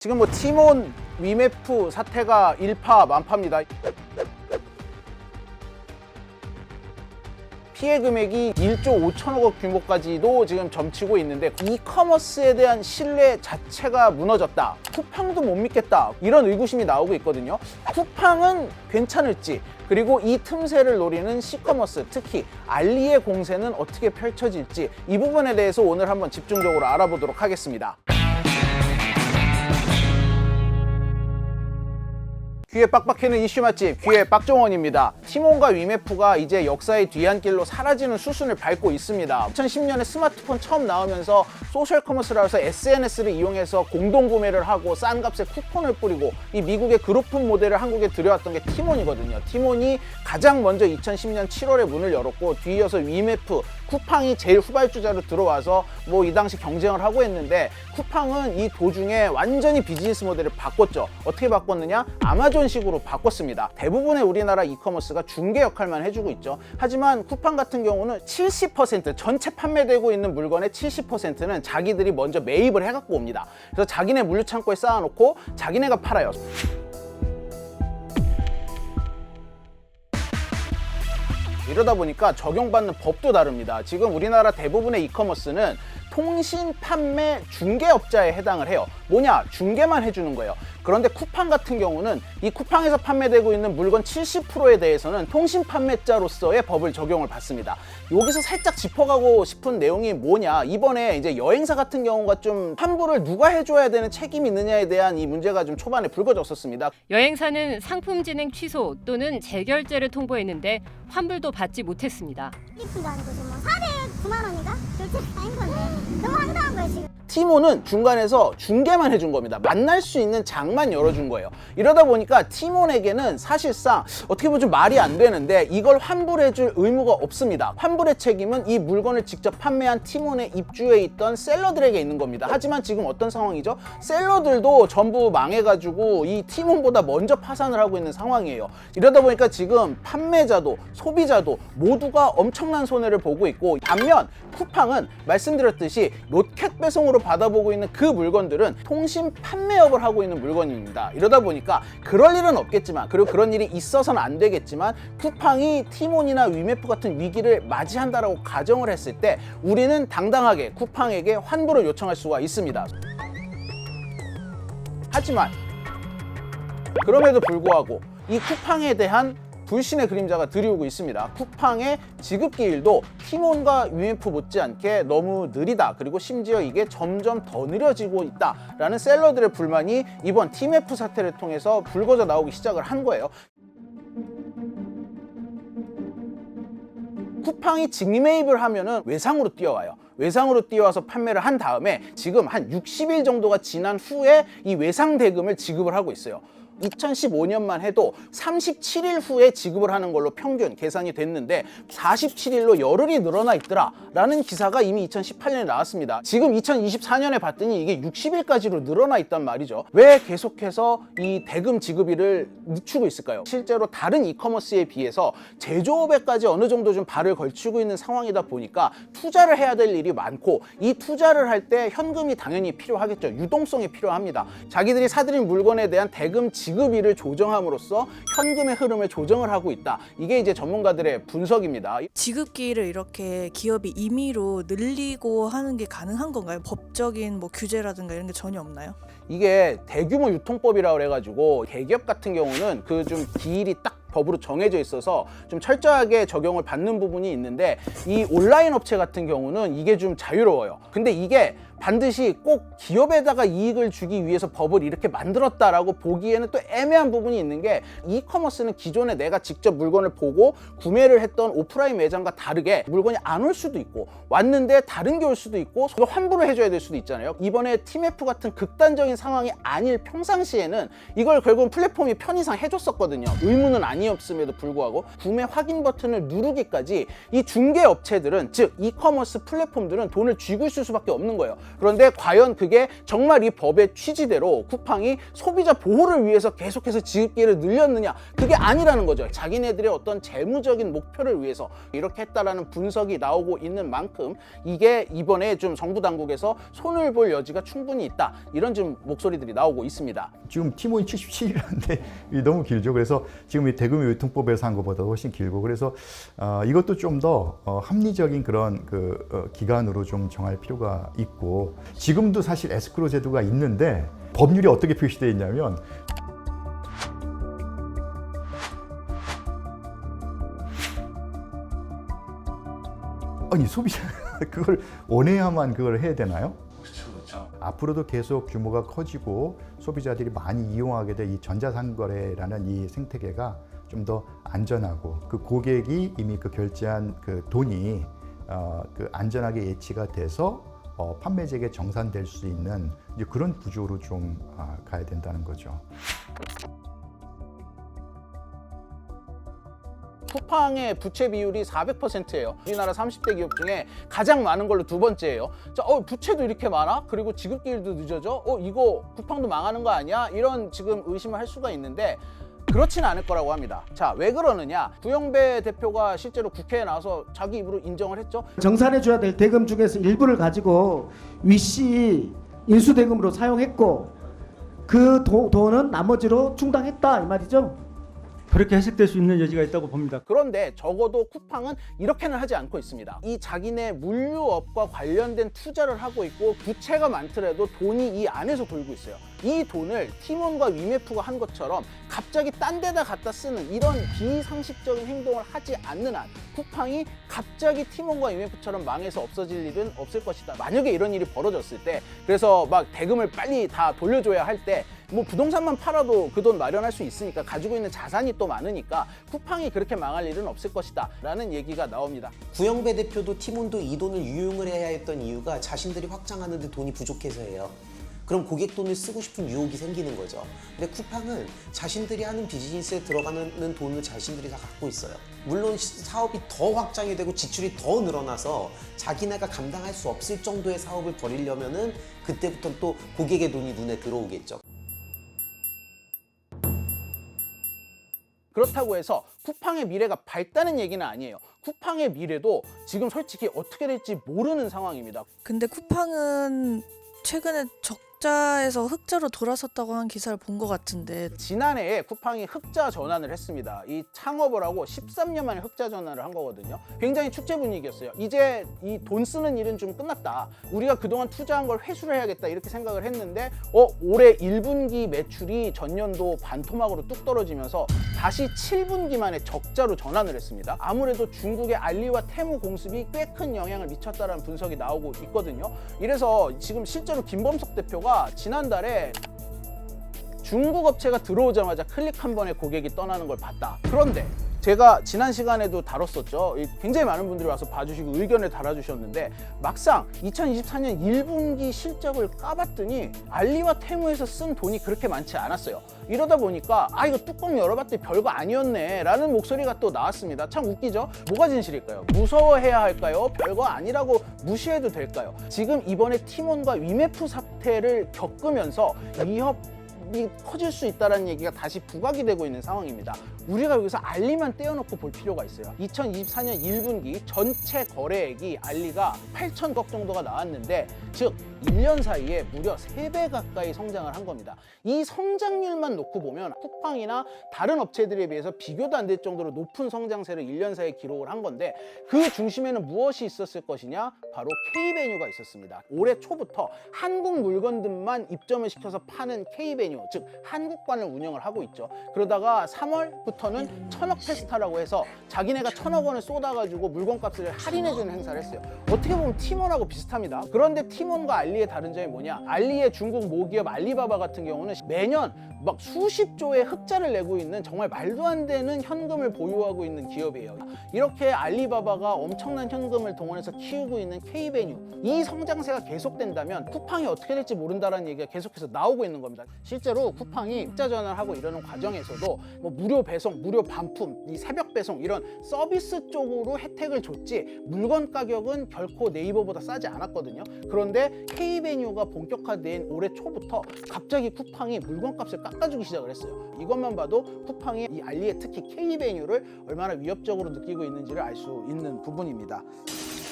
지금 뭐 티몬, 위메프 사태가 일파만파입니다. 피해 금액이 1조 5천억 원 규모까지도 지금 점치고 있는데 이커머스에 대한 신뢰 자체가 무너졌다. 쿠팡도 못 믿겠다. 이런 의구심이 나오고 있거든요. 쿠팡은 괜찮을지, 그리고 이 틈새를 노리는 C커머스, 특히 알리의 공세는 어떻게 펼쳐질지, 이 부분에 대해서 오늘 한번 집중적으로 알아보도록 하겠습니다. 귀에 빡빡해는 이슈 맛집, 귀에 빡종원입니다. 티몬과 위메프가 이제 역사의 뒤안길로 사라지는 수순을 밟고 있습니다. 2010년에 스마트폰 처음 나오면서 소셜 커머스라 해서 SNS를 이용해서 공동구매를 하고 싼 값에 쿠폰을 뿌리고 이 미국의 그룹품 모델을 한국에 들여왔던 게 티몬이거든요. 티몬이 가장 먼저 2010년 7월에 문을 열었고, 뒤이어서 위메프, 쿠팡이 제일 후발주자로 들어와서 뭐 이 당시 경쟁을 하고 했는데, 쿠팡은 이 도중에 완전히 비즈니스 모델을 바꿨죠. 어떻게 바꿨느냐? 아마존식으로 바꿨습니다. 대부분의 우리나라 이커머스가 중개 역할만 해주고 있죠. 하지만 쿠팡 같은 경우는 70%, 전체 판매되고 있는 물건의 70%는 자기들이 먼저 매입을 해갖고 옵니다. 그래서 자기네 물류창고에 쌓아놓고 자기네가 팔아요. 이러다 보니까 적용받는 법도 다릅니다. 지금 우리나라 대부분의 이커머스는 통신 판매 중개업자에 해당을 해요. 뭐냐? 중개만 해주는 거예요. 그런데 쿠팡 같은 경우는 이 쿠팡에서 판매되고 있는 물건 70%에 대해서는 통신 판매자로서의 법을 적용을 받습니다. 여기서 살짝 짚어가고 싶은 내용이 뭐냐? 이번에 이제 여행사 같은 경우가 좀 환불을 누가 해줘야 되는 책임이 있느냐에 대한 이 문제가 좀 초반에 불거졌었습니다. 여행사는 상품 진행 취소 또는 재결제를 통보했는데 환불도 받지 못했습니다. 리프도 아니고 뭐 409만 원인가? 결제가 아닌 건데 너무 황당한 거예요 지금. 티몬은 중간에서 중개만 해준 겁니다. 만날 수 있는 장만 열어준 거예요. 이러다 보니까 티몬에게는 사실상 어떻게 보면 좀 말이 안 되는데 이걸 환불해줄 의무가 없습니다. 환불의 책임은 이 물건을 직접 판매한 티몬의 입주해 있던 셀러들에게 있는 겁니다. 하지만 지금 어떤 상황이죠? 셀러들도 전부 망해가지고 이 티몬보다 먼저 파산을 하고 있는 상황이에요. 이러다 보니까 지금 판매자도 소비자도 모두가 엄청난 손해를 보고 있고, 반면 쿠팡은 말씀드렸듯이 로켓 배송으로 받아보고 있는 그 물건들은 통신 판매업을 하고 있는 물건입니다. 이러다 보니까 그럴 일은 없겠지만, 그리고 그런 일이 있어서는 안 되겠지만, 쿠팡이 티몬이나 위메프 같은 위기를 맞이한다라고 가정을 했을 때 우리는 당당하게 쿠팡에게 환불을 요청할 수가 있습니다. 하지만 그럼에도 불구하고 이 쿠팡에 대한 불신의 그림자가 드리우고 있습니다. 쿠팡의 지급기일도 티몬과 위메프 못지않게 너무 느리다, 그리고 심지어 이게 점점 더 느려지고 있다라는 셀러들의 불만이 이번 티메프 사태를 통해서 불거져 나오기 시작을 한 거예요. 쿠팡이 직매입을 하면은 외상으로 뛰어와요. 외상으로 뛰어와서 판매를 한 다음에 지금 한 60일 정도가 지난 후에 이 외상 대금을 지급을 하고 있어요. 2015년만 해도 37일 후에 지급을 하는 걸로 평균 계산이 됐는데 47일로 열흘이 늘어나 있더라 라는 기사가 이미 2018년에 나왔습니다. 지금 2024년에 봤더니 이게 60일까지로 늘어나 있단 말이죠. 왜 계속해서 이 대금 지급일을 늦추고 있을까요? 실제로 다른 이커머스에 비해서 제조업에까지 어느 정도 좀 발을 걸치고 있는 상황이다 보니까 투자를 해야 될 일이 많고, 이 투자를 할 때 현금이 당연히 필요하겠죠. 유동성이 필요합니다. 자기들이 사들인 물건에 대한 대금 지급일을 조정함으로써 현금의 흐름을 조정을 하고 있다. 이게 이제 전문가들의 분석입니다. 지급기일을 이렇게 기업이 임의로 늘리고 하는 게 가능한 건가요? 법적인 뭐 규제라든가 이런 게 전혀 없나요? 이게 대규모 유통법이라고 그래가지고 대기업 같은 경우는 그 좀 기일이 딱 법으로 정해져 있어서 좀 철저하게 적용을 받는 부분이 있는데, 이 온라인 업체 같은 경우는 이게 좀 자유로워요. 근데 이게 반드시 꼭 기업에다가 이익을 주기 위해서 법을 이렇게 만들었다라고 보기에는 또 애매한 부분이 있는 게, 이커머스는 기존에 내가 직접 물건을 보고 구매를 했던 오프라인 매장과 다르게 물건이 안 올 수도 있고, 왔는데 다른 게 올 수도 있고, 환불을 해줘야 될 수도 있잖아요. 이번에 티메프 같은 극단적인 상황이 아닐 평상시에는 이걸 결국은 플랫폼이 편의상 해줬었거든요. 의무는 아니었음에도 불구하고 구매 확인 버튼을 누르기까지 이 중개 업체들은, 즉 이커머스 플랫폼들은 돈을 쥐고 있을 수밖에 없는 거예요. 그런데 과연 그게 정말 이 법의 취지대로 쿠팡이 소비자 보호를 위해서 계속해서 지급기를 늘렸느냐? 그게 아니라는 거죠. 자기네들의 어떤 재무적인 목표를 위해서 이렇게 했다라는 분석이 나오고 있는 만큼 이게 이번에 좀 정부 당국에서 손을 볼 여지가 충분히 있다. 이런 좀 목소리들이 나오고 있습니다. 지금 팀원이 77이라는데 너무 길죠. 그래서 지금 이 대금유통법에서 한 것보다 훨씬 길고, 그래서 이것도 좀 더 합리적인 그런 기간으로 좀 정할 필요가 있고, 지금도 사실 에스크로 제도가 있는데 법률이 어떻게 표시되어 있냐면 아니 소비자 그걸 원해야만 그걸 해야 되나요? 그렇죠. 앞으로도 계속 규모가 커지고 소비자들이 많이 이용하게 될 이 전자상거래라는 이 생태계가 좀 더 안전하고, 그 고객이 이미 그 결제한 그 돈이 그 안전하게 예치가 돼서 판매자에게 정산될 수 있는 이제 그런 구조로 좀 가야 된다는 거죠. 쿠팡의 부채 비율이 400%예요. 우리나라 30대 기업 중에 가장 많은 걸로 두 번째예요. 자, 부채도 이렇게 많아? 그리고 지급기일도 늦어져? 이거 쿠팡도 망하는 거 아니야? 이런 지금 의심을 할 수가 있는데 그렇진 않을 거라고 합니다. 자, 왜 그러느냐? 구영배 대표가 실제로 국회에 나와서 자기 입으로 인정을 했죠. 정산해줘야 될 대금 중에서 일부를 가지고 위씨 인수대금으로 사용했고 그 돈은 나머지로 충당했다 이 말이죠. 그렇게 해석될 수 있는 여지가 있다고 봅니다. 그런데 적어도 쿠팡은 이렇게는 하지 않고 있습니다. 이 자기네 물류업과 관련된 투자를 하고 있고 부채가 많더라도 돈이 이 안에서 돌고 있어요. 이 돈을 티몬과 위메프가 한 것처럼 갑자기 딴 데다 갖다 쓰는 이런 비상식적인 행동을 하지 않는 한 쿠팡이 갑자기 티몬과 위메프처럼 망해서 없어질 일은 없을 것이다. 만약에 이런 일이 벌어졌을 때, 그래서 막 대금을 빨리 다 돌려줘야 할 때 뭐 부동산만 팔아도 그 돈 마련할 수 있으니까, 가지고 있는 자산이 또 많으니까 쿠팡이 그렇게 망할 일은 없을 것이다 라는 얘기가 나옵니다. 구영배 대표도 티몬도 이 돈을 유용을 해야 했던 이유가 자신들이 확장하는데 돈이 부족해서예요. 그럼 고객 돈을 쓰고 싶은 유혹이 생기는 거죠. 근데 쿠팡은 자신들이 하는 비즈니스에 들어가는 돈을 자신들이 다 갖고 있어요. 물론 사업이 더 확장이 되고 지출이 더 늘어나서 자기네가 감당할 수 없을 정도의 사업을 벌이려면은 그때부터 또 고객의 돈이 눈에 들어오겠죠. 그렇다고 해서 쿠팡의 미래가 밝다는 얘기는 아니에요. 쿠팡의 미래도 지금 솔직히 어떻게 될지 모르는 상황입니다. 근데 쿠팡은 최근에 적자에서 흑자로 돌아섰다고 한 기사를 본 것 같은데, 지난해에 쿠팡이 흑자 전환을 했습니다. 이 창업을 하고 13년 만에 흑자 전환을 한 거거든요. 굉장히 축제 분위기였어요. 이제 이 돈 쓰는 일은 좀 끝났다. 우리가 그동안 투자한 걸 회수를 해야겠다 이렇게 생각을 했는데 올해 1분기 매출이 전년도 반토막으로 뚝 떨어지면서 다시 7분기 만에 적자로 전환을 했습니다. 아무래도 중국의 알리와 테무 공습이 꽤 큰 영향을 미쳤다는 분석이 나오고 있거든요. 이래서 지금 실제로 김범석 대표가 지난달에 중국 업체가 들어오자마자 클릭 한 번에 고객이 떠나는 걸 봤다. 그런데 제가 지난 시간에도 다뤘었죠. 굉장히 많은 분들이 와서 봐주시고 의견을 달아주셨는데 막상 2024년 1분기 실적을 까봤더니 알리와 테무에서 쓴 돈이 그렇게 많지 않았어요. 이러다 보니까 이거 뚜껑 열어봤더니 별거 아니었네 라는 목소리가 또 나왔습니다. 참 웃기죠? 뭐가 진실일까요? 무서워해야 할까요? 별거 아니라고 무시해도 될까요? 지금 이번에 티몬과 위메프 사태를 겪으면서 위협이 커질 수 있다는 얘기가 다시 부각이 되고 있는 상황입니다. 우리가 여기서 알리만 떼어놓고 볼 필요가 있어요. 2024년 1분기 전체 거래액이 알리가 8,000억 정도가 나왔는데, 즉 1년 사이에 무려 3배 가까이 성장을 한 겁니다. 이 성장률만 놓고 보면 쿠팡이나 다른 업체들에 비해서 비교도 안 될 정도로 높은 성장세를 1년 사이에 기록을 한 건데, 그 중심에는 무엇이 있었을 것이냐? 바로 K베뉴가 있었습니다. 올해 초부터 한국 물건들만 입점을 시켜서 파는 K베뉴, 즉 한국관을 운영을 하고 있죠. 그러다가 3월부터는 천억 페스타라고 해서 자기네가 1,000억 원을 쏟아가지고 물건값을 할인해주는 행사를 했어요. 어떻게 보면 티몬하고 비슷합니다. 그런데 티몬과 알리의 다른 점이 뭐냐? 알리의 중국 모기업 알리바바 같은 경우는 매년 막 수십조의 흑자를 내고 있는 정말 말도 안 되는 현금을 보유하고 있는 기업이에요. 이렇게 알리바바가 엄청난 현금을 동원해서 키우고 있는 K베뉴, 이 성장세가 계속된다면 쿠팡이 어떻게 될지 모른다는 얘기가 계속해서 나오고 있는 겁니다. 실제로 쿠팡이 흑자 전환하고 이러는 과정에서도 뭐 무료 배송 배송, 무료 반품, 이 새벽 배송 이런 서비스 쪽으로 혜택을 줬지 물건 가격은 결코 네이버보다 싸지 않았거든요. 그런데 K베뉴가 본격화된 올해 초부터 갑자기 쿠팡이 물건값을 깎아주기 시작을 했어요. 이것만 봐도 쿠팡이 이 알리에 특히 K베뉴를 얼마나 위협적으로 느끼고 있는지를 알 수 있는 부분입니다.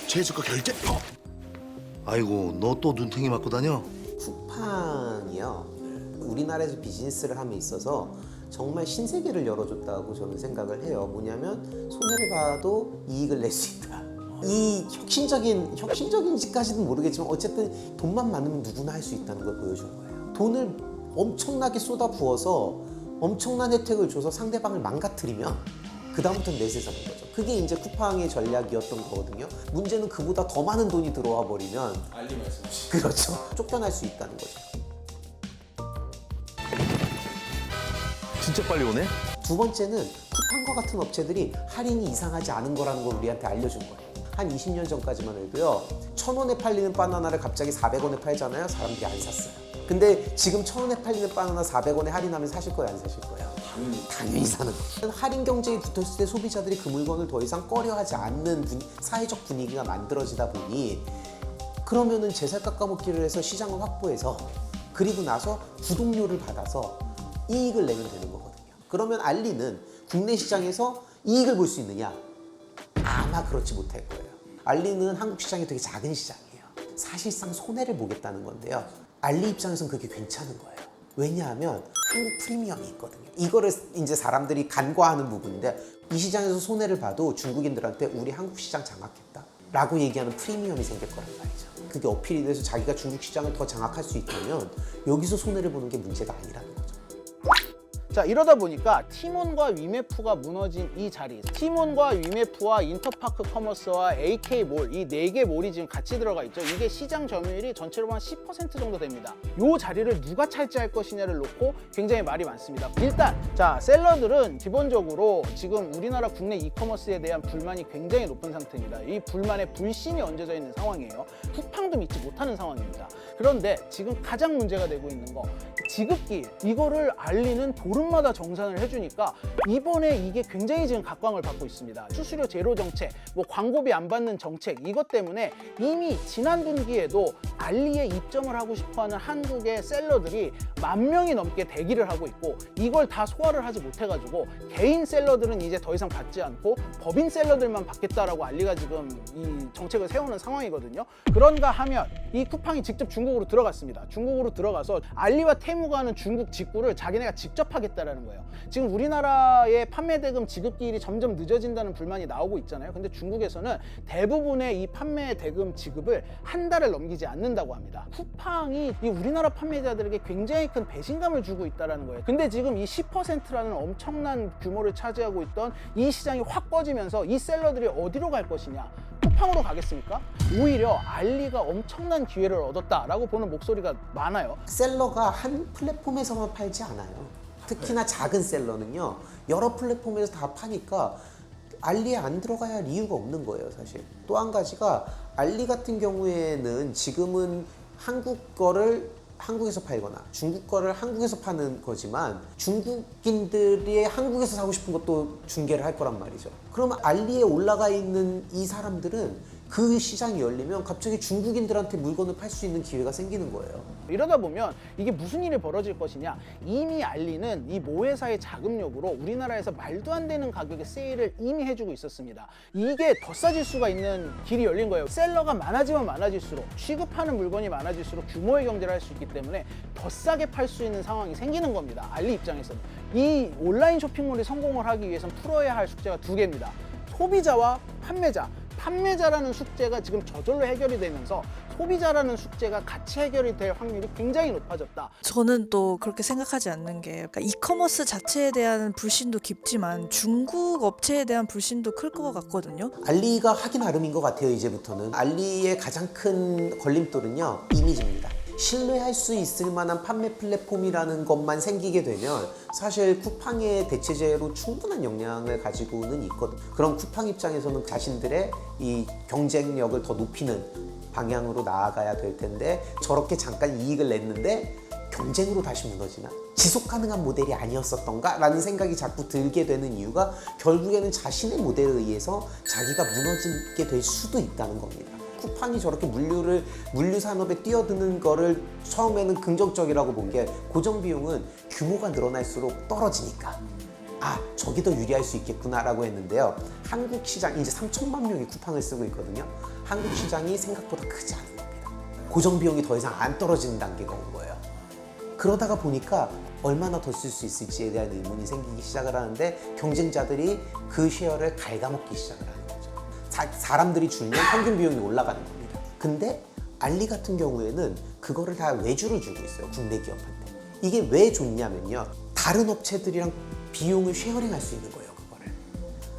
최저가 결제. 아이고, 너 또 눈탱이 맞고 다녀? 쿠팡이요. 우리나라에서 비즈니스를 함에 있어서 정말 신세계를 열어줬다고 저는 생각을 해요. 뭐냐면 손해를 봐도 이익을 낼 수 있다. 이 혁신적인지까지는 모르겠지만 어쨌든 돈만 많으면 누구나 할 수 있다는 걸 보여준 거예요. 돈을 엄청나게 쏟아 부어서 엄청난 혜택을 줘서 상대방을 망가뜨리면 그 다음부터는 내 세상인 거죠. 그게 이제 쿠팡의 전략이었던 거거든요. 문제는 그보다 더 많은 돈이 들어와 버리면 알리 말씀하시죠. 그렇죠. 쫓겨날 수 있다는 거죠. 진짜 빨리 오네? 두 번째는 쿠팡과 같은 업체들이 할인이 이상하지 않은 거라는 걸 우리한테 알려준 거예요. 한 20년 전까지만 해도요. 1,000원에 팔리는 바나나를 갑자기 400원에 팔잖아요. 사람들이 안 샀어요. 근데 지금 1,000원에 팔리는 바나나 400원에 할인하면 사실 거예요, 안 사실 거예요? 당연히 사는 거예요. 할인 경쟁이 붙었을 때 소비자들이 그 물건을 더 이상 꺼려하지 않는 사회적 분위기가 만들어지다 보니 그러면은 제살 깎아먹기를 해서 시장을 확보해서 그리고 나서 구독료를 받아서 이익을 내면 되는 거거든요. 그러면 알리는 국내 시장에서 이익을 볼 수 있느냐? 아마 그렇지 못할 거예요. 알리는 한국 시장이 되게 작은 시장이에요. 사실상 손해를 보겠다는 건데요. 알리 입장에서는 그게 괜찮은 거예요. 왜냐하면 한국 프리미엄이 있거든요. 이거를 이제 사람들이 간과하는 부분인데 이 시장에서 손해를 봐도 중국인들한테 우리 한국 시장 장악했다 라고 얘기하는 프리미엄이 생길 거란 말이죠. 그게 어필이 돼서 자기가 중국 시장을 더 장악할 수 있다면 여기서 손해를 보는 게 문제가 아니라는 거죠. 자, 이러다 보니까 티몬과 위메프가 무너진 이 자리, 티몬과 위메프와 인터파크 커머스와 AK몰 이 4개 몰이 지금 같이 들어가 있죠. 이게 시장 점유율이 전체로 한 10% 정도 됩니다. 이 자리를 누가 차지할 것이냐를 놓고 굉장히 말이 많습니다. 일단 자, 셀러들은 기본적으로 지금 우리나라 국내 이커머스에 대한 불만이 굉장히 높은 상태입니다. 이 불만에 불신이 얹어져 있는 상황이에요. 쿠팡도 믿지 못하는 상황입니다. 그런데 지금 가장 문제가 되고 있는 거, 지급기, 이거를 알리는 보름마다 정산을 해주니까 이번에 이게 굉장히 지금 각광을 받고 있습니다. 수수료 제로 정책, 뭐 광고비 안 받는 정책, 이것 때문에 이미 지난 분기에도 알리에 입점을 하고 싶어하는 한국의 셀러들이 10,000명이 넘게 대기를 하고 있고 이걸 다 소화를 하지 못해가지고 개인 셀러들은 이제 더 이상 받지 않고 법인 셀러들만 받겠다라고 알리가 지금 이 정책을 세우는 상황이거든요. 그런가 하면 이 쿠팡이 직접 중국으로 들어갔습니다. 중국으로 들어가서 알리와 테무가 하는 중국 직구를 자기네가 직접 하겠다라는 거예요. 지금 우리나라의 판매 대금 지급 기일이 점점 늦어진다는 불만이 나오고 있잖아요. 근데 중국에서는 대부분의 이 판매 대금 지급을 한 달을 넘기지 않는다고 합니다. 쿠팡이 이 우리나라 판매자들에게 굉장히 큰 배신감을 주고 있다는 거예요. 근데 지금 이 10%라는 엄청난 규모를 차지하고 있던 이 시장이 확 꺼지면서 이 셀러들이 어디로 갈 것이냐? 쿠팡으로 가겠습니까? 오히려 알리가 엄청난 기회를 얻었다라고 보는 목소리가 많아요. 셀러가 한 플랫폼에서만 팔지 않아요. 특히나 작은 셀러는요, 여러 플랫폼에서 다 파니까 알리에 안 들어가야 할 이유가 없는 거예요, 사실. 또 한 가지가 알리 같은 경우에는 지금은 한국 거를 한국에서 팔거나 중국 거를 한국에서 파는 거지만 중국인들이 한국에서 사고 싶은 것도 중개를 할 거란 말이죠. 그러면 알리에 올라가 있는 이 사람들은 그 시장이 열리면 갑자기 중국인들한테 물건을 팔 수 있는 기회가 생기는 거예요. 이러다 보면 이게 무슨 일이 벌어질 것이냐, 이미 알리는 이 모회사의 자금력으로 우리나라에서 말도 안 되는 가격의 세일을 이미 해주고 있었습니다. 이게 더 싸질 수가 있는 길이 열린 거예요. 셀러가 많아지면 많아질수록, 취급하는 물건이 많아질수록 규모의 경제를 할 수 있기 때문에 더 싸게 팔 수 있는 상황이 생기는 겁니다. 알리 입장에서는. 이 온라인 쇼핑몰이 성공을 하기 위해선 풀어야 할 숙제가 2개입니다. 소비자와 판매자. 판매자라는 숙제가 지금 저절로 해결이 되면서 소비자라는 숙제가 같이 해결이 될 확률이 굉장히 높아졌다. 저는 또 그렇게 생각하지 않는 게, 그러니까 이커머스 자체에 대한 불신도 깊지만 중국 업체에 대한 불신도 클 것 같거든요. 알리가 하기 나름인 것 같아요. 이제부터는 알리의 가장 큰 걸림돌은요, 이미지입니다. 신뢰할 수 있을 만한 판매 플랫폼이라는 것만 생기게 되면 사실 쿠팡의 대체제로 충분한 역량을 가지고는 있거든요. 그럼 쿠팡 입장에서는 자신들의 이 경쟁력을 더 높이는 방향으로 나아가야 될 텐데 저렇게 잠깐 이익을 냈는데 경쟁으로 다시 무너지나? 지속 가능한 모델이 아니었었던가? 라는 생각이 자꾸 들게 되는 이유가 결국에는 자신의 모델에 의해서 자기가 무너지게 될 수도 있다는 겁니다. 쿠팡이 저렇게 물류 산업에 뛰어드는 거를 처음에는 긍정적이라고 본 게 고정 비용은 규모가 늘어날수록 떨어지니까 저게 더 유리할 수 있겠구나라고 했는데요. 한국 시장 이제 3천만 명이 쿠팡을 쓰고 있거든요. 한국 시장이 생각보다 크지 않은 겁니다. 고정 비용이 더 이상 안 떨어지는 단계가 온 거예요. 그러다가 보니까 얼마나 더 쓸 수 있을지에 대한 의문이 생기기 시작을 하는데 경쟁자들이 그 쉐어를 갉아먹기 시작을 하는 거죠. 사람들이 줄면 평균 비용이 올라가는 겁니다. 근데 알리 같은 경우에는 그거를 다 외주를 주고 있어요. 국내 기업한테. 이게 왜 좋냐면요. 다른 업체들이랑 비용을 쉐어링할 수 있는 거예요. 그거를.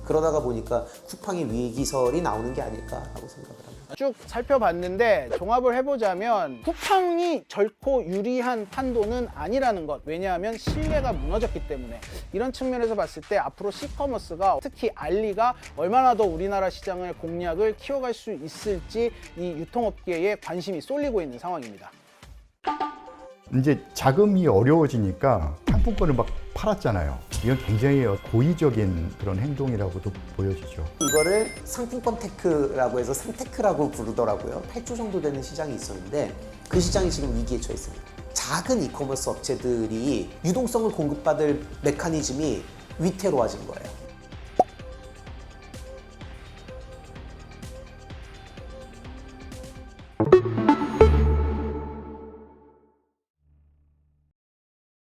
그러다가 보니까 쿠팡의 위기설이 나오는 게 아닐까라고 생각을 합니다. 쭉 살펴봤는데 종합을 해보자면 쿠팡이 결코 유리한 판도는 아니라는 것. 왜냐하면 신뢰가 무너졌기 때문에. 이런 측면에서 봤을 때 앞으로 C커머스가 특히 알리가 얼마나 더 우리나라 시장을 공략을 키워갈 수 있을지 이 유통업계에 관심이 쏠리고 있는 상황입니다. 이제 자금이 어려워지니까 상품권을 막 팔았잖아요. 이건 굉장히 고의적인 그런 행동이라고도 보여지죠. 이거를 상품권 테크라고 해서 상테크라고 부르더라고요. 8조 정도 되는 시장이 있었는데 그 시장이 지금 위기에 처했습니다. 작은 이커머스 업체들이 유동성을 공급받을 메커니즘이 위태로워진 거예요.